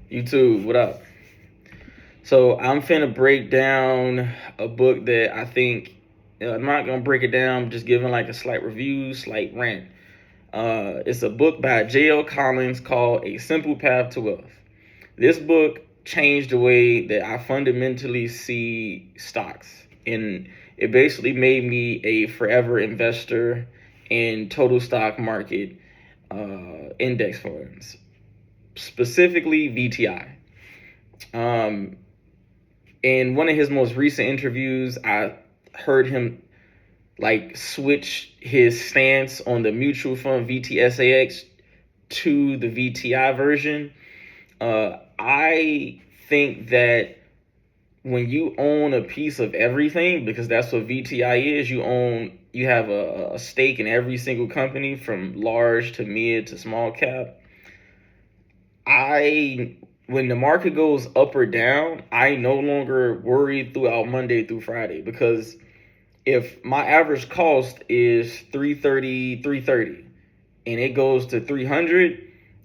YouTube, what up? So I'm finna break down a book that I think I'm not gonna break it down, just giving like a slight review, slight rant. It's a book by J.L. Collins called A Simple Path to Wealth. This book changed the way that I fundamentally see stocks, and it basically made me a forever investor in total stock market index funds, specifically VTI. Um, in one of his most recent interviews, I heard him like switch his stance on the mutual fund VTSAX to the VTI version. I think that when you own a piece of everything, because that's what VTI is, you have a stake in every single company from large to mid to small cap. I When the market goes up or down, I no longer worry throughout Monday through Friday, because if my average cost is 330 and it goes to 300,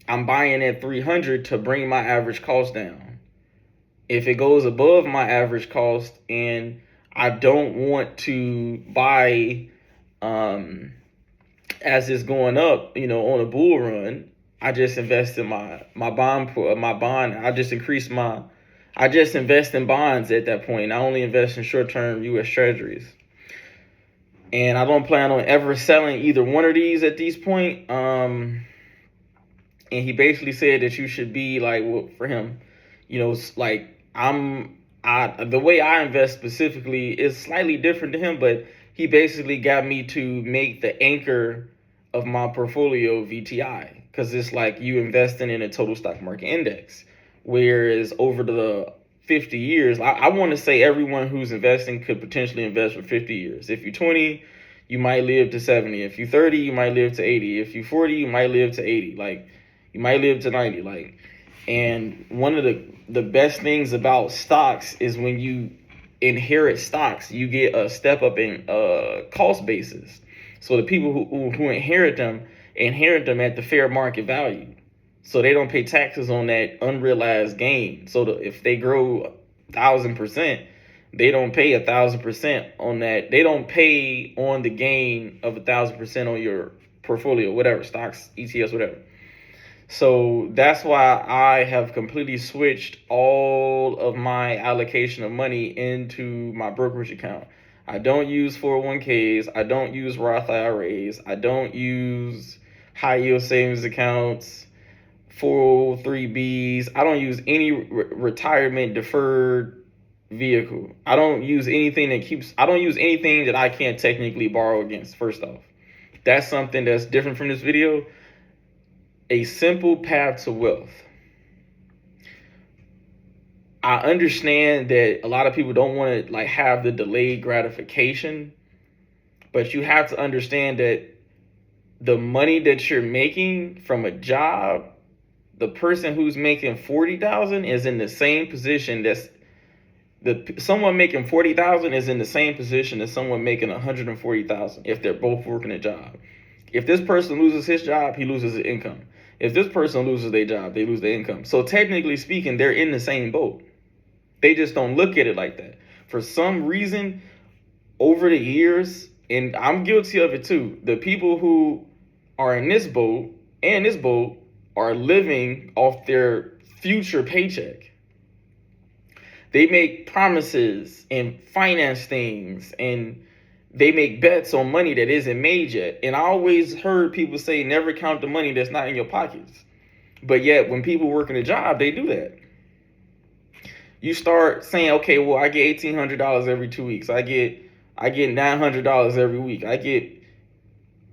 I'm buying at 300 to bring my average cost down. If it goes above my average cost and I don't want to buy as it's going up, on a bull run, I just invest in my bond. I just invest in bonds at that point. I only invest in short-term U.S. Treasuries, and I don't plan on ever selling either one of these at this point. And he basically said that you should be like, well, for him, like the way I invest specifically is slightly different to him, but he basically got me to make the anchor of my portfolio VTI, because it's like you investing in a total stock market index. Whereas over the 50 years, I want to say everyone who's investing could potentially invest for 50 years. If you're 20, you might live to 70. If you're 30, you might live to 80. If you're 40, you might live to 80. Like, you might live to 90. Like, and one of the best things about stocks is when you inherit stocks, you get a step up in cost basis. So the people who inherit them at the fair market value. So they don't pay taxes on that unrealized gain. So if they grow 1,000%, they don't pay 1,000% on that. They don't pay on the gain of 1,000% on your portfolio, whatever, stocks, ETFs, whatever. So that's why I have completely switched all of my allocation of money into my brokerage account. I don't use 401ks. I don't use Roth IRAs. I don't use high yield savings accounts, 403bs. I don't use any retirement deferred vehicle. I don't use anything that I can't technically borrow against, first off. That's something that's different from this video. A simple path to wealth. I understand that a lot of people don't want to have the delayed gratification, but you have to understand that the money that you're making from a job, the person who's making 40,000 is in the same position someone making 40,000 is in the same position as someone making 140,000 if they're both working a job. If this person loses his job, he loses his income. If this person loses their job, they lose their income. So technically speaking, they're in the same boat. They just don't look at it like that. For some reason, over the years, and I'm guilty of it too, the people who are in this boat are living off their future paycheck. They make promises and finance things, and they make bets on money that isn't made yet. And I always heard people say, never count the money that's not in your pockets. But yet, when people work in a job, they do that. You start saying, okay, well, I get $1,800 every 2 weeks. I get $900 every week.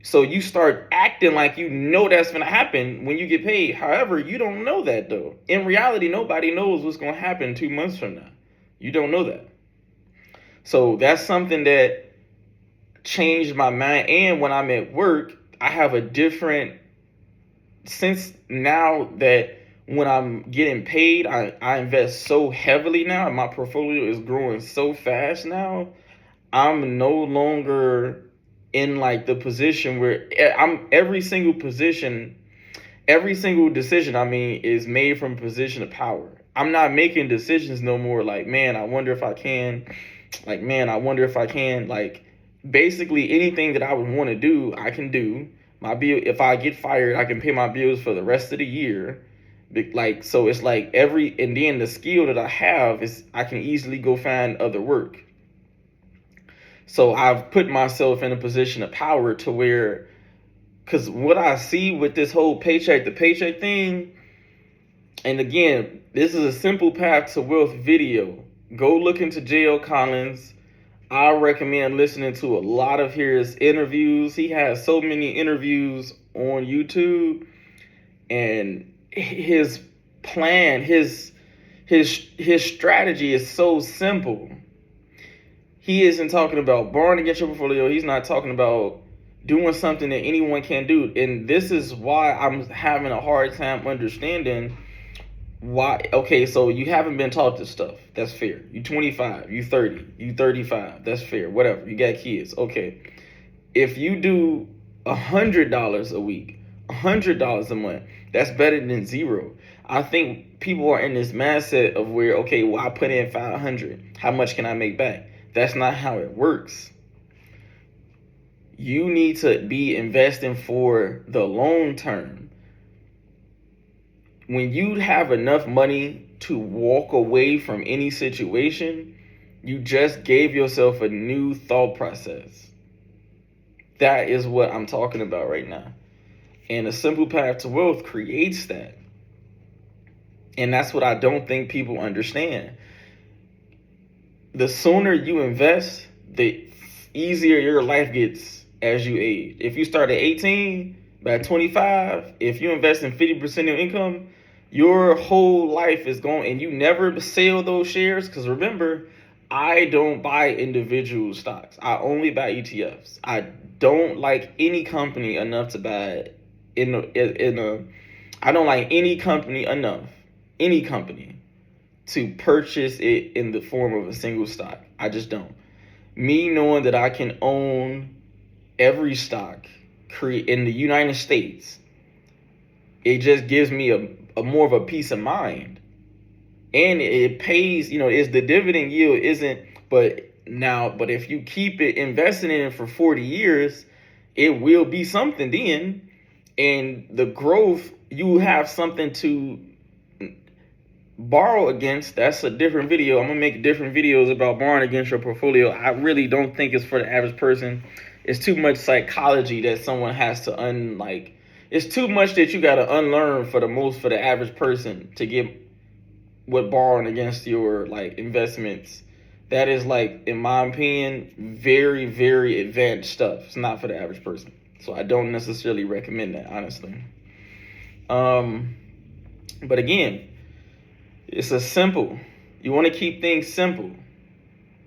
So you start acting like you know that's going to happen when you get paid. However, you don't know that, though. In reality, nobody knows what's going to happen 2 months from now. You don't know that. So that's something that changed my mind. And when I'm at work, I have a different sense now that when I'm getting paid, I invest so heavily now. My portfolio is growing so fast now. I'm no longer in the position where I'm every single position, every single decision I mean is made from a position of power. I'm not making decisions no more like, man, I wonder if I can. Like, man, I wonder if I can. Like, basically anything that I would want to do, I can do. My bill, if I get fired, I can pay my bills for the rest of the year. Like, so it's like and then the skill that I have is I can easily go find other work. So I've put myself in a position of power to where, because what I see with this whole paycheck to paycheck thing, and again, this is a simple path to wealth video. Go look into J.L. Collins. I recommend listening to a lot of his interviews. He has so many interviews on YouTube, and his plan, his strategy is so simple. He isn't talking about borrowing against your portfolio. He's not talking about doing something that anyone can do. And this is why I'm having a hard time understanding why. Okay, so you haven't been taught this stuff. That's fair. You 25, you 30, you 35. That's fair. Whatever. You got kids. Okay. If you do $100 a week, $100 a month, that's better than zero. I think people are in this mindset of where, okay, well, I put in 500. How much can I make back? That's not how it works. You need to be investing for the long term. When you have enough money to walk away from any situation, you just gave yourself a new thought process. That is what I'm talking about right now. And a simple path to wealth creates that. And that's what I don't think people understand. The sooner you invest, the easier your life gets as you age. If you start at 18, by 25, if you invest in 50% of your income, your whole life is going, and you never sell those shares. Because remember, I don't buy individual stocks. I only buy ETFs. I don't like any company enough to buy I don't like any company enough, to purchase it in the form of a single stock. I just don't. Me knowing that I can own every stock in the United States, it just gives me a more of a peace of mind. And it pays, is the dividend yield isn't, but if you keep it investing in it for 40 years, it will be something then. And the growth, you have something to borrow against. That's a different video. I'm gonna make different videos about borrowing against your portfolio. I really don't think it's for the average person. It's too much psychology that someone has to it's too much that you got to unlearn for the average person to get what borrowing against your investments. That is, in my opinion, very, very advanced stuff. It's not for the average person. So I don't necessarily recommend that, honestly. But again, it's a simple. You want to keep things simple.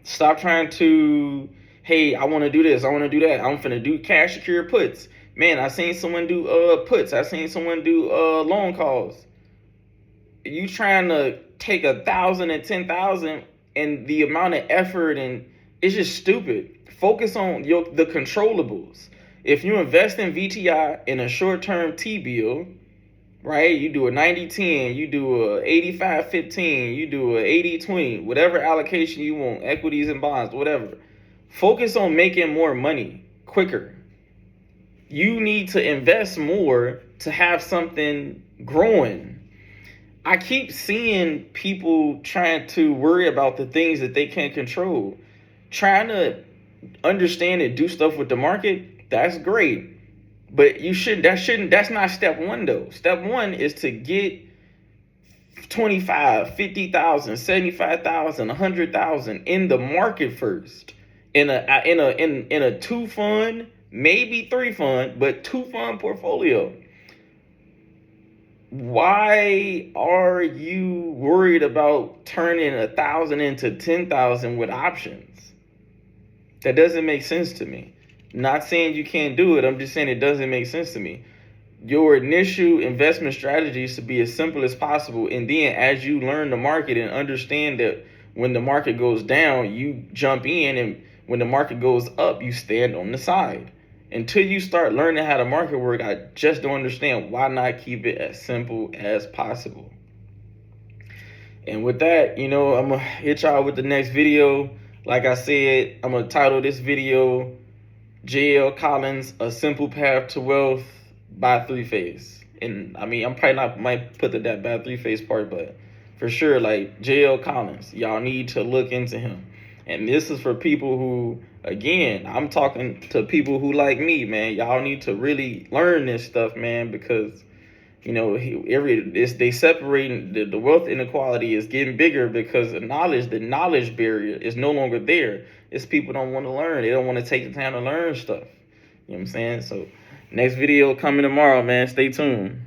Stop trying to, hey, I want to do this, I want to do that. I'm finna do cash secure puts. Man, I seen someone do puts. I seen someone do loan calls. You trying to take 1,000 and 10,000, and the amount of effort, and it's just stupid. Focus on the controllables. If you invest in VTI in a short-term T-bill, right? You do a 90-10, you do a 85-15, you do a 80-20, whatever allocation you want, equities and bonds, whatever. Focus on making more money quicker. You need to invest more to have something growing. I keep seeing people trying to worry about the things that they can't control. Trying to understand and do stuff with the market, that's great. But that's not step one though. Step one is to get 25, 50,000, 75,000, 100,000 in the market first. In a 2-fund, maybe 3-fund, but 2-fund portfolio. Why are you worried about turning 1,000 into 10,000 with options? That doesn't make sense to me. Not saying you can't do it. I'm just saying it doesn't make sense to me. Your initial investment strategy is to be as simple as possible. And then as you learn the market and understand that when the market goes down, you jump in, and when the market goes up, you stand on the side. until you start learning how the market work, I just don't understand why not keep it as simple as possible. And with that, I'm gonna hit y'all with the next video. Like I said, I'm gonna title this video J.L. Collins, A Simple Path to Wealth by Three Phase. And I mean, I'm probably not might put that by Three Phase part, but for sure, like J.L. Collins, y'all need to look into him. And this is for people who, again, I'm talking to people who like me, man. Y'all need to really learn this stuff, man, because they separating the wealth inequality is getting bigger because the knowledge barrier is no longer there. It's people don't want to learn. They don't want to take the time to learn stuff. You know what I'm saying? So next video coming tomorrow, man. Stay tuned.